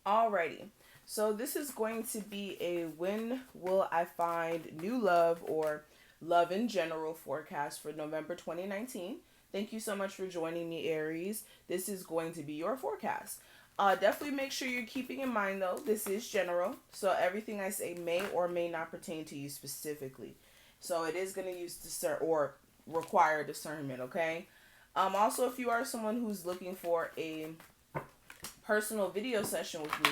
Alrighty. So this is going to be a when will I find new love or love in general forecast for November 2019. Thank you so much for joining me, Aries. This is going to be your forecast. Definitely make sure you're keeping in mind though, this is general. So everything I say may or may not pertain to you specifically. So it is going to use discern or require discernment, okay? Also, if you are someone who's looking for a personal video session with me,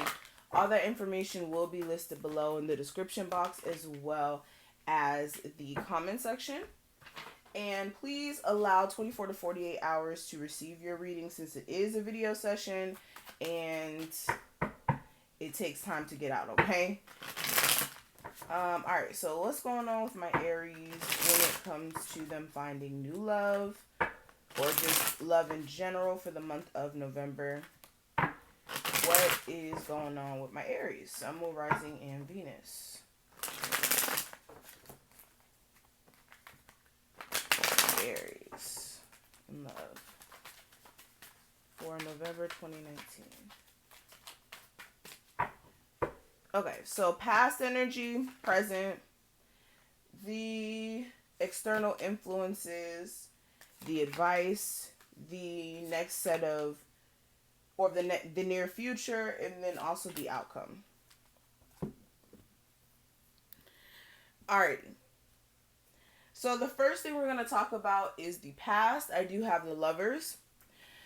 all that information will be listed below in the description box as well as the comment section. And please allow 24 to 48 hours to receive your reading since it is a video session and it takes time to get out, okay? Alright, so what's going on with my Aries when it comes to them finding new love or just love in general for the month of November? What is going on with my Aries, Sun, Moon, Rising, and Venus? Aries in love for November 2019. Okay, so past energy, present, the external influences, the advice, the next set of, or the near future, and then also the outcome. Alrighty. So the first thing we're going to talk about is the past. I do have the Lovers.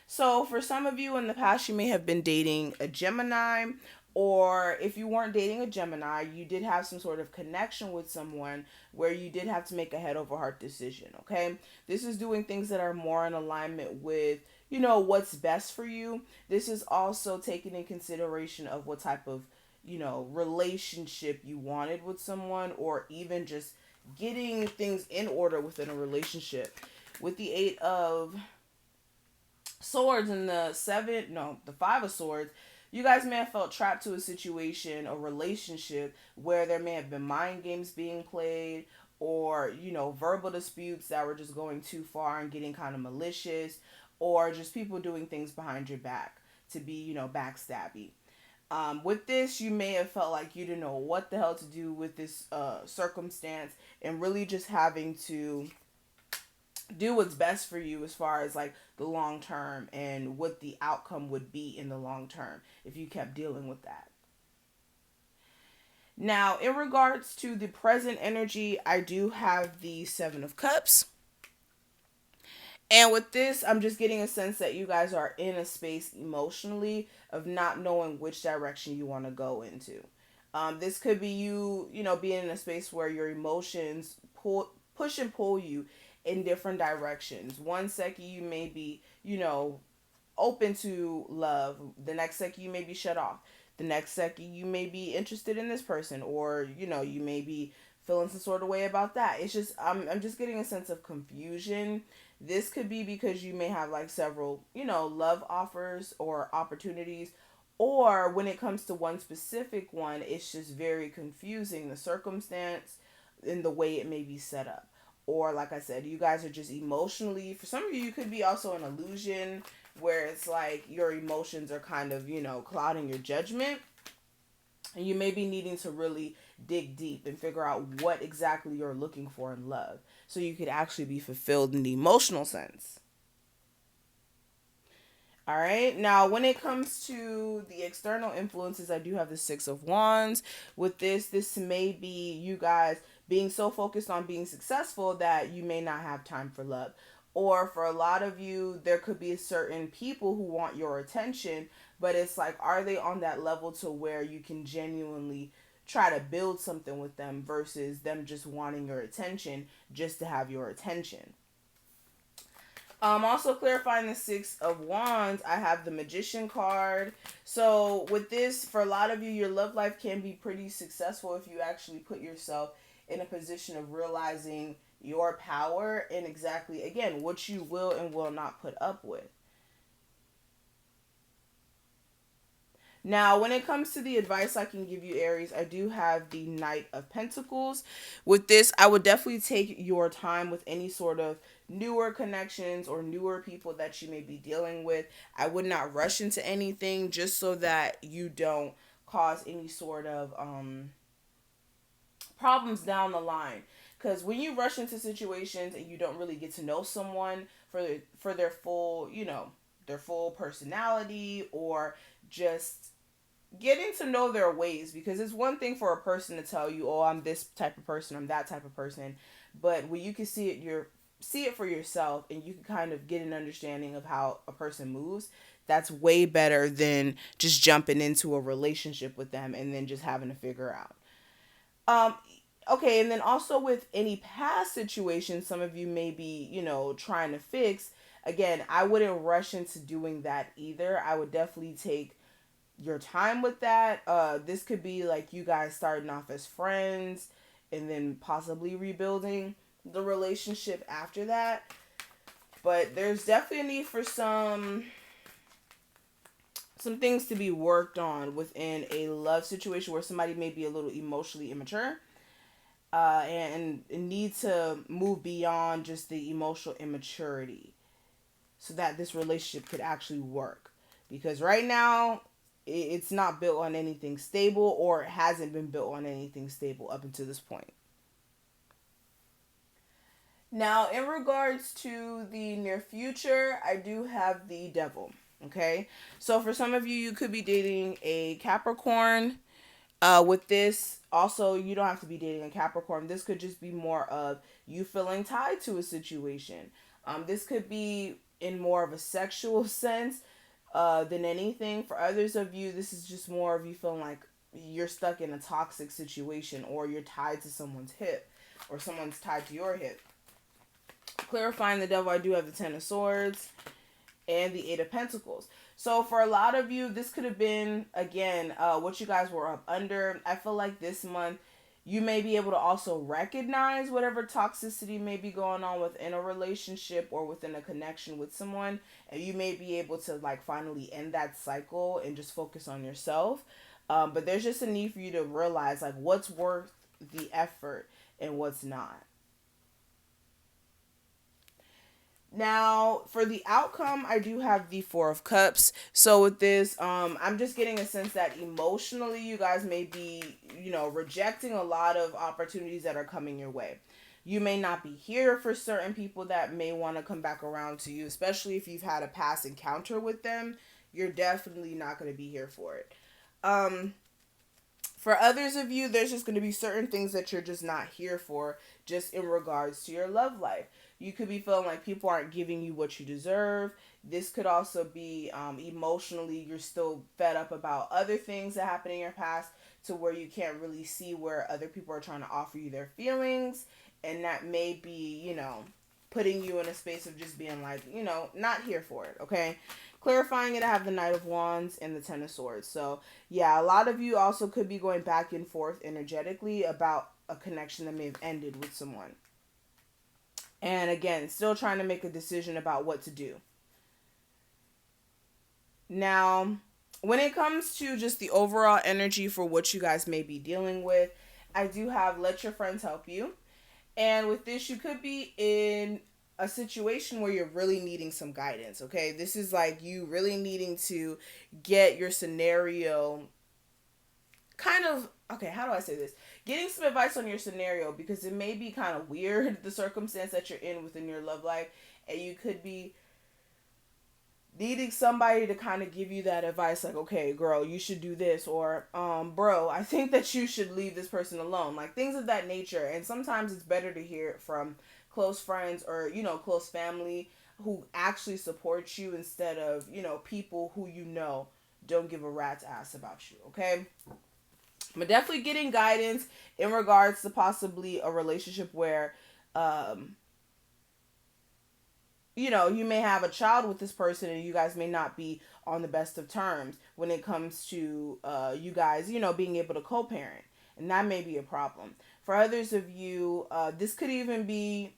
So for some of you in the past, you may have been dating a Gemini, or if you weren't dating a Gemini, you did have some sort of connection with someone where you did have to make a head over heart decision, okay? This is doing things that are more in alignment with, what's best for you. This is also taking in consideration of what type of, relationship you wanted with someone, or even just getting things in order within a relationship. With the Eight of Swords and the Five of Swords, you guys may have felt trapped to a situation, a relationship where there may have been mind games being played, or verbal disputes that were just going too far and getting kind of malicious, or just people doing things behind your back to be backstabby. With this, you may have felt like you didn't know what the hell to do with this circumstance, and really just having to do what's best for you as far as like the long term and what the outcome would be in the long term if you kept dealing with that. Now, in regards to the present energy, I do have the Seven of Cups. And with this, I'm just getting a sense that you guys are in a space emotionally of not knowing which direction you want to go into. This could be being in a space where your emotions push and pull you in different directions. One second you may be, open to love. The next second you may be shut off. The next second you may be interested in this person, or you may be feeling some sort of way about that. It's just I'm just getting a sense of confusion. This could be because you may have like several, love offers or opportunities, or when it comes to one specific one, it's just very confusing, the circumstance and the way it may be set up. Or like I said, you guys are just emotionally, for some of you, you could be also an illusion where it's like your emotions are kind of, clouding your judgment. And you may be needing to really dig deep and figure out what exactly you're looking for in love so you could actually be fulfilled in the emotional sense. All right. Now, when it comes to the external influences, I do have the Six of Wands. With this may be you guys being so focused on being successful that you may not have time for love. Or for a lot of you, there could be certain people who want your attention, but it's like, are they on that level to where you can genuinely try to build something with them versus them just wanting your attention just to have your attention? Also clarifying the Six of Wands, I have the Magician card. So with this, for a lot of you, your love life can be pretty successful if you actually put yourself in a position of realizing your power and exactly, again, what you will and will not put up with. Now, when it comes to the advice I can give you, Aries, I do have the Knight of Pentacles. With this, I would definitely take your time with any sort of newer connections or newer people that you may be dealing with. I would not rush into anything just so that you don't cause any sort of problems down the line. Because when you rush into situations and you don't really get to know someone for their full, their full personality, or just getting to know their ways, because it's one thing for a person to tell you, oh, I'm this type of person, I'm that type of person, but when you can see it for yourself, and you can kind of get an understanding of how a person moves, that's way better than just jumping into a relationship with them and then just having to figure out. um okay, and then also with any past situations some of you may be, trying to fix, again, I wouldn't rush into doing that either. I would definitely take your time with that. This could be like you guys starting off as friends and then possibly rebuilding the relationship after that. But there's definitely a need for some things to be worked on within a love situation where somebody may be a little emotionally immature, and need to move beyond just the emotional immaturity so that this relationship could actually work. Because right now, it's not built on anything stable, or it hasn't been built on anything stable up until this point. Now, in regards to the near future, I do have the devil. Okay. So for some of you, you could be dating a Capricorn. With this, also, you don't have to be dating a Capricorn. This could just be more of you feeling tied to a situation. This could be in more of a sexual sense than anything. For others of you, this is just more of you feeling like you're stuck in a toxic situation, or you're tied to someone's hip, or someone's tied to your hip. Clarifying the devil, I do have the Ten of Swords and the Eight of Pentacles. So for a lot of you, this could have been, again, what you guys were up under. I feel like this month, you may be able to also recognize whatever toxicity may be going on within a relationship or within a connection with someone. And you may be able to like finally end that cycle and just focus on yourself. But there's just a need for you to realize like what's worth the effort and what's not. Now, for the outcome, I do have the Four of Cups. So with this, I'm just getting a sense that emotionally you guys may be, rejecting a lot of opportunities that are coming your way. You may not be here for certain people that may want to come back around to you, especially if you've had a past encounter with them. You're definitely not going to be here for it. For others of you, there's just going to be certain things that you're just not here for, just in regards to your love life. You could be feeling like people aren't giving you what you deserve. This could also be emotionally, you're still fed up about other things that happened in your past, to where you can't really see where other people are trying to offer you their feelings. And that may be, putting you in a space of just being like, not here for it, okay? Clarifying it, I have the Knight of Wands and the Ten of Swords. So, yeah, a lot of you also could be going back and forth energetically about a connection that may have ended with someone. And again, still trying to make a decision about what to do. Now, when it comes to just the overall energy for what you guys may be dealing with, I do have let your friends help you. And with this, you could be in a situation where you're really needing some guidance, okay? This is like you really needing to get your scenario kind of, okay, how do I say this? Getting some advice on your scenario, because it may be kind of weird, the circumstance that you're in within your love life, and you could be needing somebody to kind of give you that advice, like, okay, girl, you should do this, or bro, I think that you should leave this person alone, like things of that nature. And sometimes it's better to hear it from close friends, or close family who actually support you, instead of people who don't give a rat's ass about you, okay? But definitely getting guidance in regards to possibly a relationship where you may have a child with this person, and you guys may not be on the best of terms when it comes to you guys, being able to co-parent. And that may be a problem. For others of you, this could even be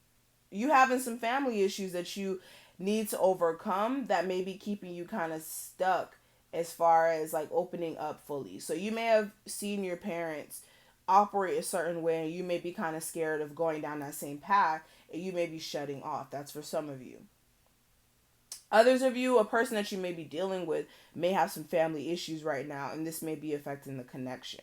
you having some family issues that you need to overcome, that may be keeping you kind of stuck as far as like opening up fully. So you may have seen your parents operate a certain way and you may be kind of scared of going down that same path and you may be shutting off. That's for some of you. Others of you, a person that you may be dealing with may have some family issues right now, and this may be affecting the connection.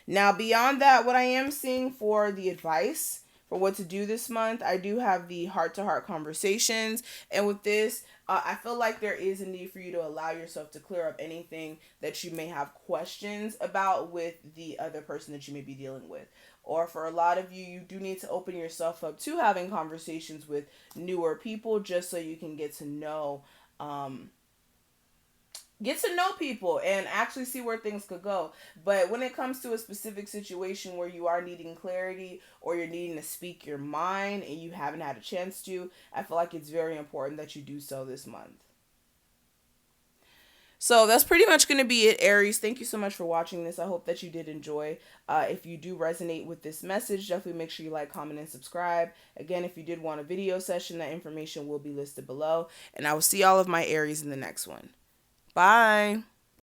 Now, beyond that, what I am seeing for the advice for what to do this month, I do have the heart to heart conversations. And with this, I feel like there is a need for you to allow yourself to clear up anything that you may have questions about with the other person that you may be dealing with. Or for a lot of you, you do need to open yourself up to having conversations with newer people just so you can get to know people and actually see where things could go. But when it comes to a specific situation where you are needing clarity or you're needing to speak your mind and you haven't had a chance to, I feel like it's very important that you do so this month. So that's pretty much going to be it, Aries. Thank you so much for watching this. I hope that you did enjoy. If you do resonate with this message, definitely make sure you like, comment, and subscribe. Again, if you did want a video session, that information will be listed below. And I will see all of my Aries in the next one. Bye.